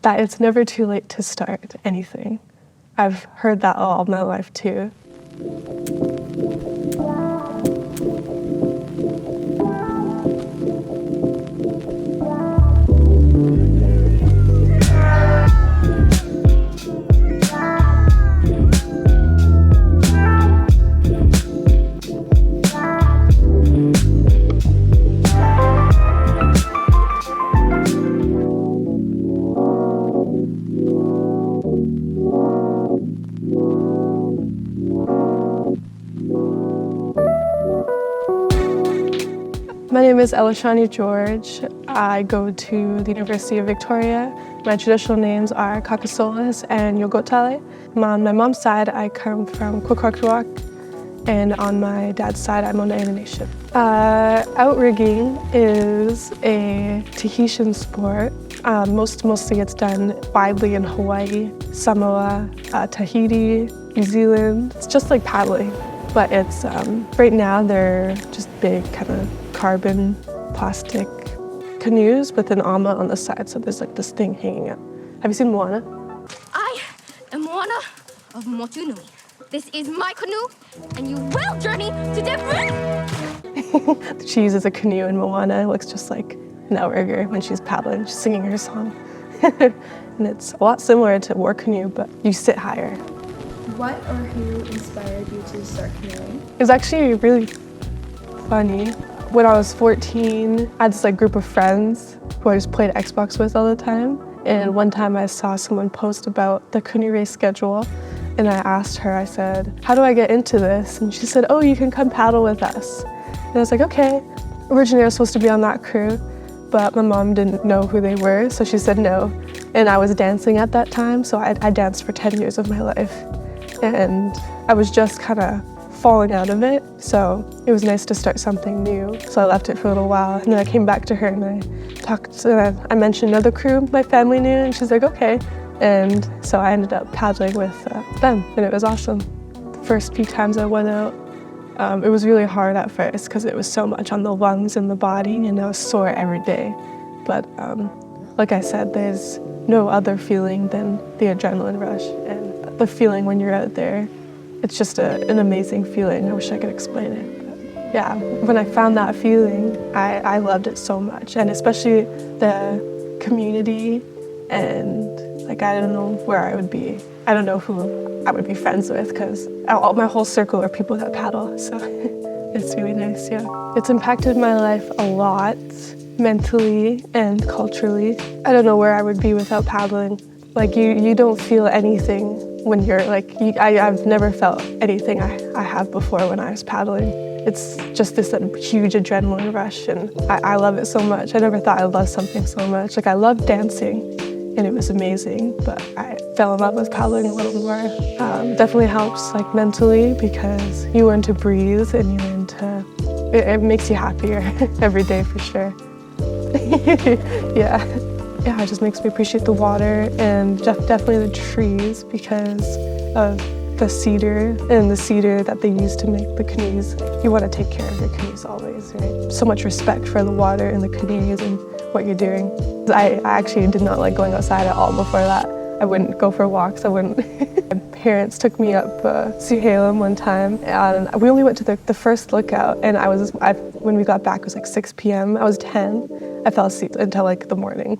That it's never too late to start anything. I've heard that all my life too. My name is Ellashani George. I go to the University of Victoria. My traditional names are Cowichan and Yogotale. On my mom's side, I come from Kwakwakwak, and on my dad's side, I'm Oneida Nation. Outrigging is a Tahitian sport. Mostly it's done widely in Hawaii, Samoa, Tahiti, New Zealand. It's just like paddling, but it's right now they're just big kind of carbon plastic canoes with an ama on the side, so there's like this thing hanging out. Have you seen Moana? I am Moana of Motunui. This is my canoe, and you will journey to different. She uses a canoe in Moana. It looks just like an outrigger when she's paddling, she's singing her song. And it's a lot similar to war canoe, but you sit higher. What or who inspired you to start canoeing? It was actually really funny. When I was 14, I had this group of friends who I just played Xbox with all the time. And one time I saw someone post about the canoe race schedule, and I asked her, I said, how do I get into this? And she said, oh, you can come paddle with us. And I was like, okay. Originally I was supposed to be on that crew, but my mom didn't know who they were, so she said no. And I was dancing at that time, so I danced for 10 years of my life. And I was just kind of falling out of it, so it was nice to start something new. So I left it for a little while, and then I came back to her and I mentioned another crew my family knew, and she's like, okay. And so I ended up paddling with them, and it was awesome. The first few times I went out, it was really hard at first because it was so much on the lungs and the body, and I was sore every day. But like I said, there's no other feeling than the adrenaline rush and the feeling when you're out there. It's just an amazing feeling. I wish I could explain it. But yeah, when I found that feeling, I loved it so much, and especially the community, and I don't know where I would be. I don't know who I would be friends with, because my whole circle are people that paddle, so it's really nice, yeah. It's impacted my life a lot, mentally and culturally. I don't know where I would be without paddling. You don't feel anything when you're I've never felt anything I have before when I was paddling. It's just this huge adrenaline rush, and I love it so much. I never thought I'd love something so much. I loved dancing, and it was amazing, but I fell in love with paddling a little more. Definitely helps mentally, because you learn to breathe, and you learn to, it makes you happier every day for sure. Yeah. Yeah, it just makes me appreciate the water, and definitely the trees, because of the cedar that they use to make the canoes. You want to take care of your canoes always, right? So much respect for the water and the canoes and what you're doing. I actually did not like going outside at all before that. I wouldn't go for walks, I wouldn't. My parents took me up Suhalem one time, and we only went to the first lookout, and when we got back, it was 6 p.m. I was 10. I fell asleep until the morning.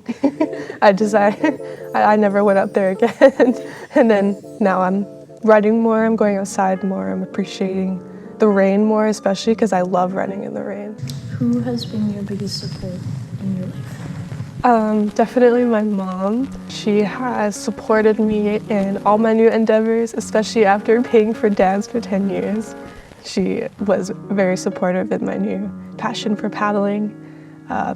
I never went up there again. And then now I'm running more, I'm going outside more, I'm appreciating the rain more, especially because I love running in the rain. Who has been your biggest support in your life? Definitely my mom. She has supported me in all my new endeavors, especially after paying for dance for 10 years. She was very supportive in my new passion for paddling.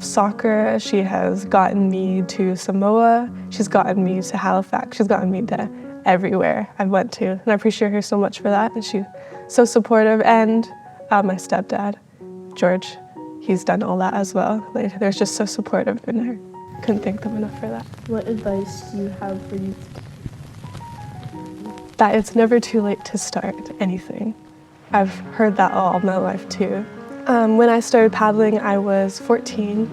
Soccer, she has gotten me to Samoa, she's gotten me to Halifax, she's gotten me to everywhere I went to, and I appreciate her so much for that, and she's so supportive. And my stepdad, George, he's done all that as well. They're just so supportive, and I couldn't thank them enough for that. What advice do you have for youth? That it's never too late to start anything. I've heard that all my life too. When I started paddling, I was 14,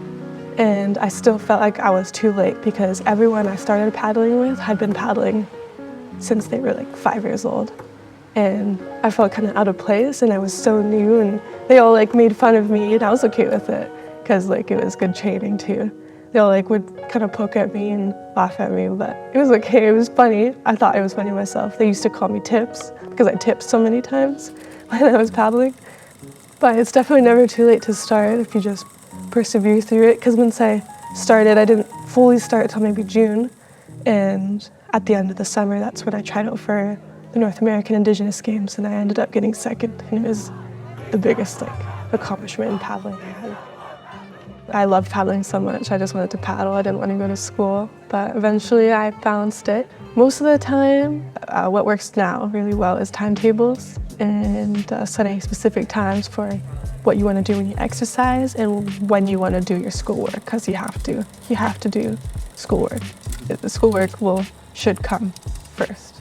And I still felt like I was too late because everyone I started paddling with had been paddling since they were like 5 years old. And I felt kind of out of place, and I was so new, and they all like made fun of me, and I was okay with it because like it was good training too. They all like would kind of poke at me and laugh at me, but it was okay. It was funny. I thought it was funny myself. They used to call me Tips because I tipped so many times when I was paddling. But it's definitely never too late to start if you just persevere through it. Because once I started, I didn't fully start until maybe June, and at the end of the summer, that's when I tried out for the North American Indigenous Games, and I ended up getting second, and it was the biggest like accomplishment in paddling I had. I loved paddling so much, I just wanted to paddle. I didn't want to go to school, but eventually I balanced it. Most of the time, what works now really well is timetables and setting specific times for what you want to do when you exercise and when you want to do your schoolwork, because you have to do schoolwork. The schoolwork should come first.